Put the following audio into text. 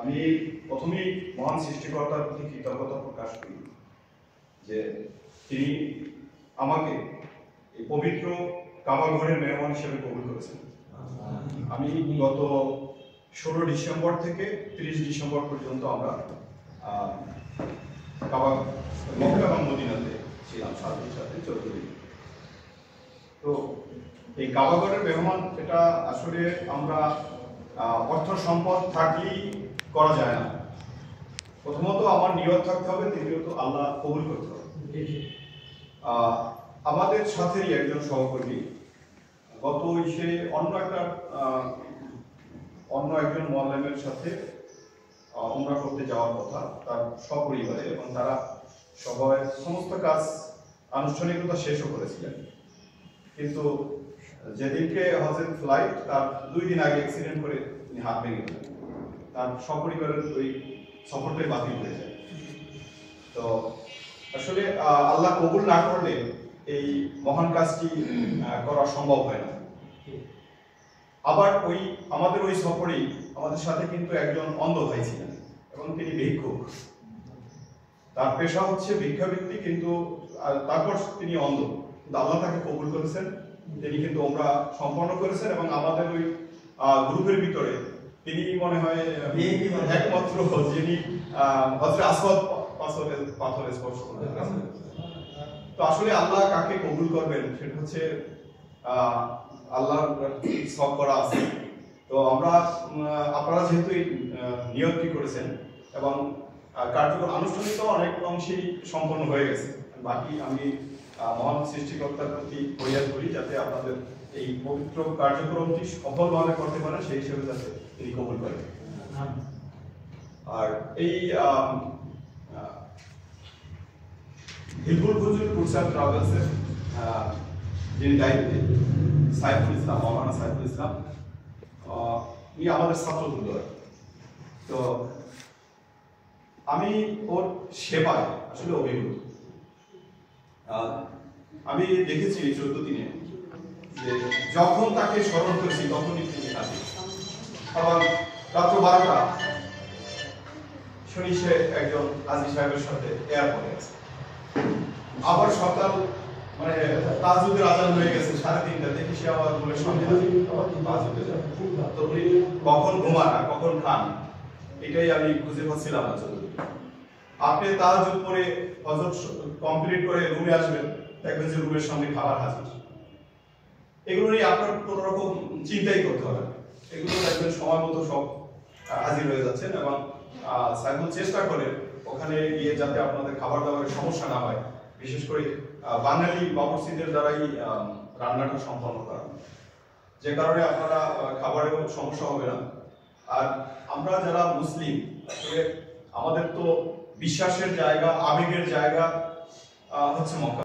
আমি প্রথমেই মহান সৃষ্টিকর্তার প্রতি কৃতজ্ঞতা প্রকাশ করি যে তিনি আমাকে এই পবিত্র কাবা ঘরের মেহমান হিসেবে কবুল করেছেন। আমি গত 16 ডিসেম্বর থেকে 30 ডিসেম্বর পর্যন্ত আমরা মক্কা এবং মদিনাতে ছিলাম সাথে 14 দিন। তো এই কাবা ঘরের মেহমান এটা আসলে আমরা অর্থ সম্পদ থাকলেই করা যায় না। প্রথমত আমার নিয়ত থাকতে হবে, দ্বিতীয়ত আল্লাহ কবুল করতে হবে। আমাদের সাথেই একজন সহকর্মী গত ইসে অন্য একজন মুআল্লিমের সাথে উমরা করতে যাওয়ার কথা তার সপরিবারে, এবং তারা সবাই সমস্ত কাজ আনুষ্ঠানিকতা শেষও করেছিলেন। কিন্তু যেদিনকে হজের ফ্লাইট তার 2 দিন আগে অ্যাক্সিডেন্ট করে তিনি হাত ভেঙে গেলেন। তার সপরিবারের ওই সফরটাই বাতিল হয়ে যায়। তো আসলে আল্লাহ কবুল না করলে এই মহান কাজটি করা সম্ভব হয় না। আবার আমাদের ওই সফরেই আমাদের সাথে কিন্তু একজন অন্ধ ভাই ছিলেন এবং তিনি ভিক্ষুক। তার পেশা হচ্ছে ভিক্ষাবৃত্তি, কিন্তু তারপর তিনি অন্ধ, কিন্তু আল্লাহ তাকে কবুল করেছেন। তিনি কিন্তু ওমরা সম্পন্ন করেছেন এবং আমাদের ওই গ্রুপের ভিতরে তিনি মনে হয় একমাত্র যিনি হযরত আসওয়াদ পাথরে স্পর্শ করেছেন। তো আসলে আল্লাহ কাকে কবুল করবেন সেটা হচ্ছে আল্লাহর সব করা আছে। তো আপনারা যেহেতু এই নিয়তটি করেছেন এবং কার্যক্রম আনুষ্ঠানিক অনেক অংশেই সম্পন্ন হয়ে গেছে, বাকি আমি মহান সৃষ্টিকর্তার প্রতি ফরিয়াদ করি যাতে আপনাদের এই পবিত্র কার্যক্রমটি সফলভাবে করতে পারেন, সেই হিসেবে যাতে তিনি কবুল করেন। আর এই হিলবুল হুজুর কুরসান ট্রাভেলসের যিনি দায়িত্বে সাইফুল ইসলাম, মাওলানা সাইফুল ইসলাম, উনি আমাদের ছাত্রবৃন্দ। তো আমি ওর সেবায় আসলে অভিভূত। আমি দেখেছি এই 14 দিনে যে যখন তাকে স্মরণ করেছি তখনই তিনি আসেন। আবার রাত্র 12টা শুনি সে একজন কাজী সাহেবের সাথে এয়ারপোর্টে আছে। আবার সকাল মানে তাহাজ্জুদের আজান হয়ে গেছে 3:30টা, দেখি সে আবার বলে সামনে তাহাজ্জুদে যায়। তো উনি কখন ঘুমান আর কখন খান এটাই আমি খুঁজে পাচ্ছিলাম না। আপনি তাহাজ্জুদ পড়ে হজরত কমপ্লিট করে রুমে আসবেন, দেখবেন যে রুমের সামনে খাবার হাজির। এগুলো নিয়ে আপনার কোনো রকম চিন্তাই করতে হবে না, এগুলো দেখবেন সময় মতো সব হাজির হয়ে যাচ্ছেন। এবং সাইফুল চেষ্টা করে ওখানে গিয়ে যাতে আপনাদের খাবার দাবারের সমস্যা না হয়, বিশেষ করে বাঙালি বাবুর্চিদের দ্বারাই রান্নাটা সম্পন্ন করা, যে কারণে আপনারা খাবারেও সমস্যা হবে না। আর আমরা যারা মুসলিম আসলে আমাদের তো বিশ্বাসের জায়গা, আবেগের জায়গা হচ্ছে মক্কা।